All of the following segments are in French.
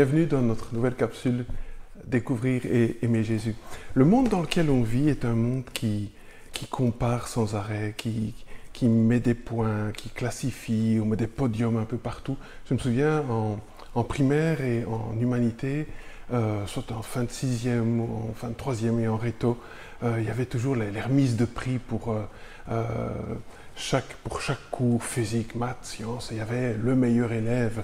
bienvenue dans notre nouvelle capsule Découvrir et aimer Jésus. Le monde dans lequel on vit est un monde qui compare sans arrêt, qui met des points, qui classifie, on met des podiums un peu partout. Je me souviens en primaire et en humanité, soit en fin de sixième, en fin de troisième et en réto, il y avait toujours les remises de prix pour chaque cours, physique, maths, sciences. Il y avait le meilleur élève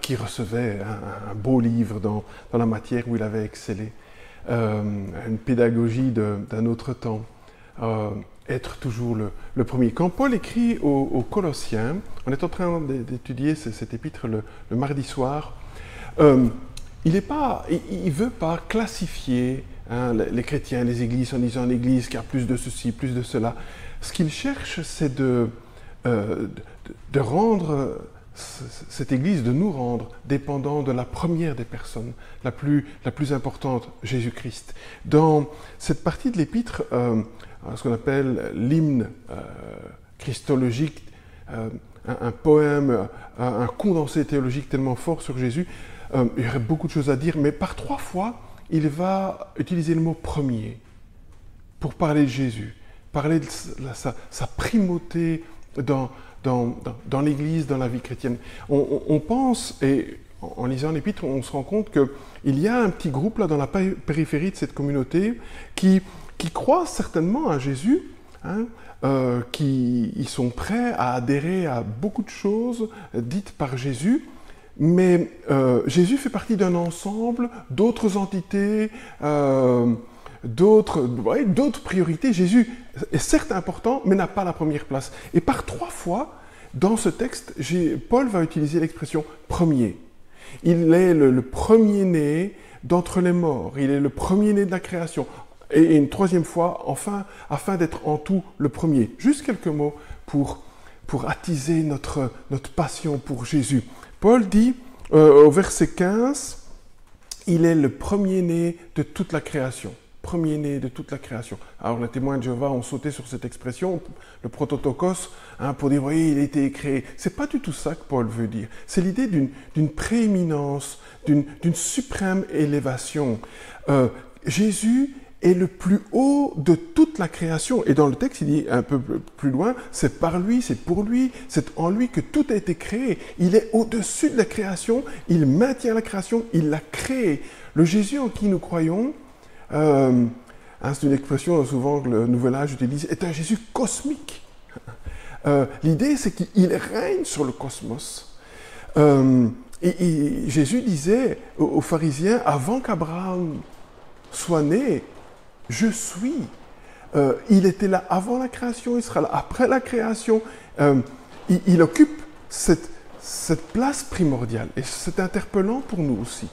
qui recevait un beau livre dans la matière où il avait excellé. Une pédagogie d'un autre temps. Être toujours le premier. Quand Paul écrit aux Colossiens, on est en train d'étudier cet épître le mardi soir, il ne veut pas classifier les chrétiens, les églises, en disant l'Église qui a plus de ceci, plus de cela. Ce qu'il cherche, c'est de rendre cette Église, de nous rendre dépendants de la première des personnes, la plus importante, Jésus-Christ. Dans cette partie de l'épître, ce qu'on appelle l'hymne christologique, un poème, un condensé théologique tellement fort sur Jésus, il y aurait beaucoup de choses à dire, mais par 3 fois, il va utiliser le mot « premier » pour parler de Jésus, parler de sa primauté dans l'Église, dans la vie chrétienne. On pense, et en lisant l'épître, on se rend compte qu'il y a un petit groupe là dans la périphérie de cette communauté qui croient certainement à Jésus, qui sont prêts à adhérer à beaucoup de choses dites par Jésus, mais Jésus fait partie d'un ensemble d'autres entités, d'autres priorités. Jésus est certes important, mais n'a pas la première place. Et par 3 fois, dans ce texte, Paul va utiliser l'expression « premier ». Il est le premier-né d'entre les morts, il est le premier-né de la création. Et une 3e fois, enfin, afin d'être en tout le premier. Juste quelques mots pour attiser notre passion pour Jésus. Paul dit au verset 15, « Il est le premier-né de toute la création ». Premier-né de toute la création. Alors les témoins de Jéhovah ont sauté sur cette expression, le prototokos, pour dire, oui, il a été créé. C'est pas du tout ça que Paul veut dire. C'est l'idée d'une prééminence, d'une suprême élévation. Jésus est le plus haut de toute la création. Et dans le texte, il dit un peu plus loin, c'est par lui, c'est pour lui, c'est en lui que tout a été créé. Il est au-dessus de la création, il maintient la création, il l'a créée. Le Jésus en qui nous croyons, c'est une expression souvent que le Nouvel Âge utilise, est un Jésus cosmique. L'idée, c'est qu'il règne sur le cosmos. Et Jésus disait aux pharisiens, avant qu'Abraham soit né, je suis. Il était là avant la création, il sera là après la création. Il occupe cette place primordiale. Et c'est interpellant pour nous aussi.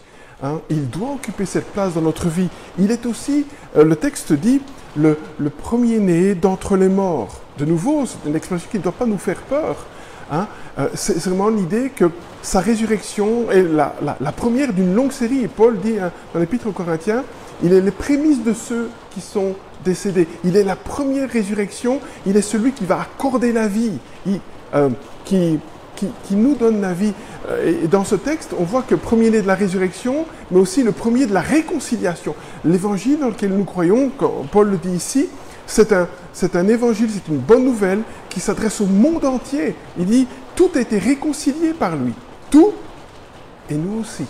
Il doit occuper cette place dans notre vie. Il est aussi, le texte dit, le premier-né d'entre les morts. De nouveau, c'est une expression qui ne doit pas nous faire peur. C'est vraiment l'idée que sa résurrection est la première d'une longue série. Et Paul dit dans l'Épître aux Corinthiens, il est les prémices de ceux qui sont décédés. Il est la première résurrection. Il est celui qui va accorder la vie, qui nous donne la vie. Et dans ce texte, on voit que le premier-né de la résurrection, mais aussi le premier de la réconciliation. L'évangile dans lequel nous croyons, quand Paul le dit ici, c'est un évangile, c'est une bonne nouvelle qui s'adresse au monde entier. Il dit, tout a été réconcilié par lui. Tout, et nous aussi.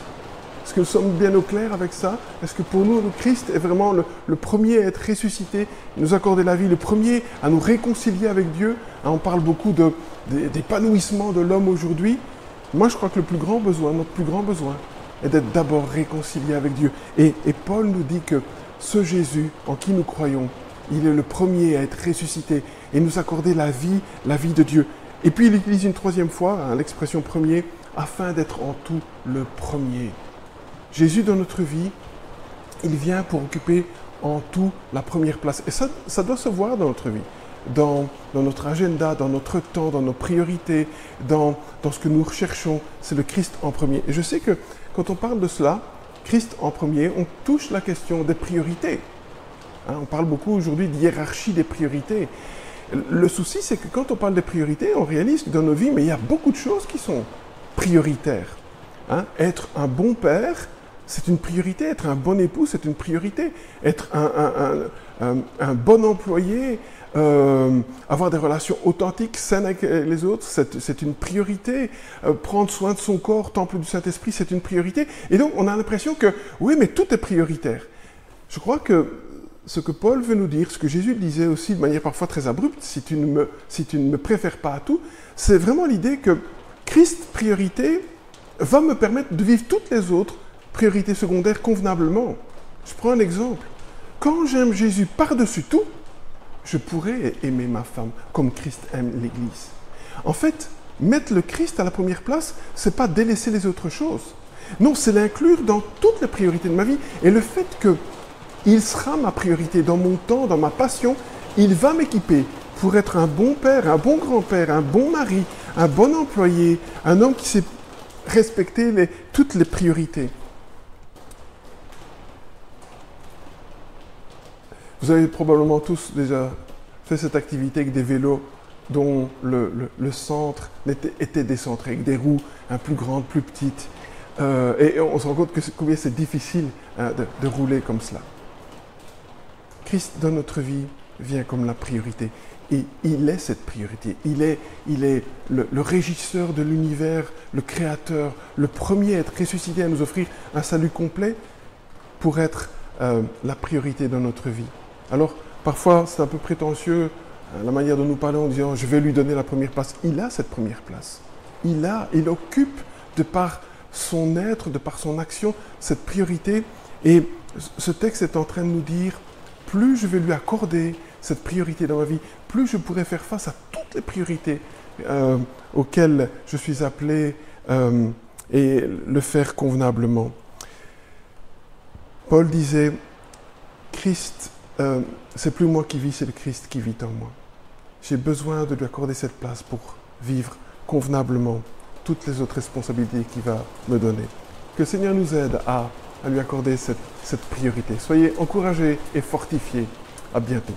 Est-ce que nous sommes bien au clair avec ça? Est-ce que pour nous, le Christ est vraiment le premier à être ressuscité, nous accorder la vie, le premier à nous réconcilier avec Dieu? On parle beaucoup d'épanouissement de l'homme aujourd'hui. Moi, je crois que notre plus grand besoin, est d'être d'abord réconcilié avec Dieu. Et Paul nous dit que ce Jésus en qui nous croyons, il est le premier à être ressuscité et nous accorder la vie de Dieu. Et puis, il utilise une 3e fois l'expression premier, afin d'être en tout le premier. Jésus, dans notre vie, il vient pour occuper en tout la première place. Et ça doit se voir dans notre vie, dans notre agenda, dans notre temps, dans nos priorités, dans ce que nous recherchons. C'est le Christ en premier. Et je sais que quand on parle de cela, Christ en premier, on touche la question des priorités. On parle beaucoup aujourd'hui de hiérarchie des priorités. Le souci, c'est que quand on parle des priorités, on réalise que dans nos vies, mais il y a beaucoup de choses qui sont prioritaires. Hein? Être un bon père, c'est une priorité. Être un bon époux, c'est une priorité. Être un bon employé, avoir des relations authentiques, saines avec les autres, c'est une priorité. Prendre soin de son corps, temple du Saint-Esprit, c'est une priorité. Et donc, on a l'impression que, oui, mais tout est prioritaire. Je crois que ce que Paul veut nous dire, ce que Jésus disait aussi de manière parfois très abrupte, si tu ne me préfères pas à tout, c'est vraiment l'idée que Christ, priorité, va me permettre de vivre toutes les autres priorités secondaires convenablement. Je prends un exemple. Quand j'aime Jésus par-dessus tout, je pourrais aimer ma femme comme Christ aime l'Église. En fait, mettre le Christ à la première place, c'est pas délaisser les autres choses. Non, c'est l'inclure dans toutes les priorités de ma vie. Et le fait qu'il sera ma priorité dans mon temps, dans ma passion, il va m'équiper pour être un bon père, un bon grand-père, un bon mari, un bon employé, un homme qui sait respecter toutes les priorités. Vous avez probablement tous déjà fait cette activité avec des vélos dont le centre était décentré, avec des roues un plus grandes, plus petites. Et on se rend compte combien c'est difficile de rouler comme cela. Christ, dans notre vie, vient comme la priorité. Et il est cette priorité. Il est le régisseur de l'univers, le créateur, le premier à être ressuscité, à nous offrir un salut complet pour être la priorité dans notre vie. Alors, parfois, c'est un peu prétentieux, la manière dont nous parlons en disant « je vais lui donner la première place ». Il a cette première place. Il occupe, de par son être, de par son action, cette priorité. Et ce texte est en train de nous dire « plus je vais lui accorder cette priorité dans ma vie, plus je pourrai faire face à toutes les priorités auxquelles je suis appelé et le faire convenablement ». Paul disait « Christ, c'est plus moi qui vis, c'est le Christ qui vit en moi. J'ai besoin de lui accorder cette place pour vivre convenablement toutes les autres responsabilités qu'il va me donner. » Que le Seigneur nous aide à lui accorder cette priorité. Soyez encouragés et fortifiés. À bientôt.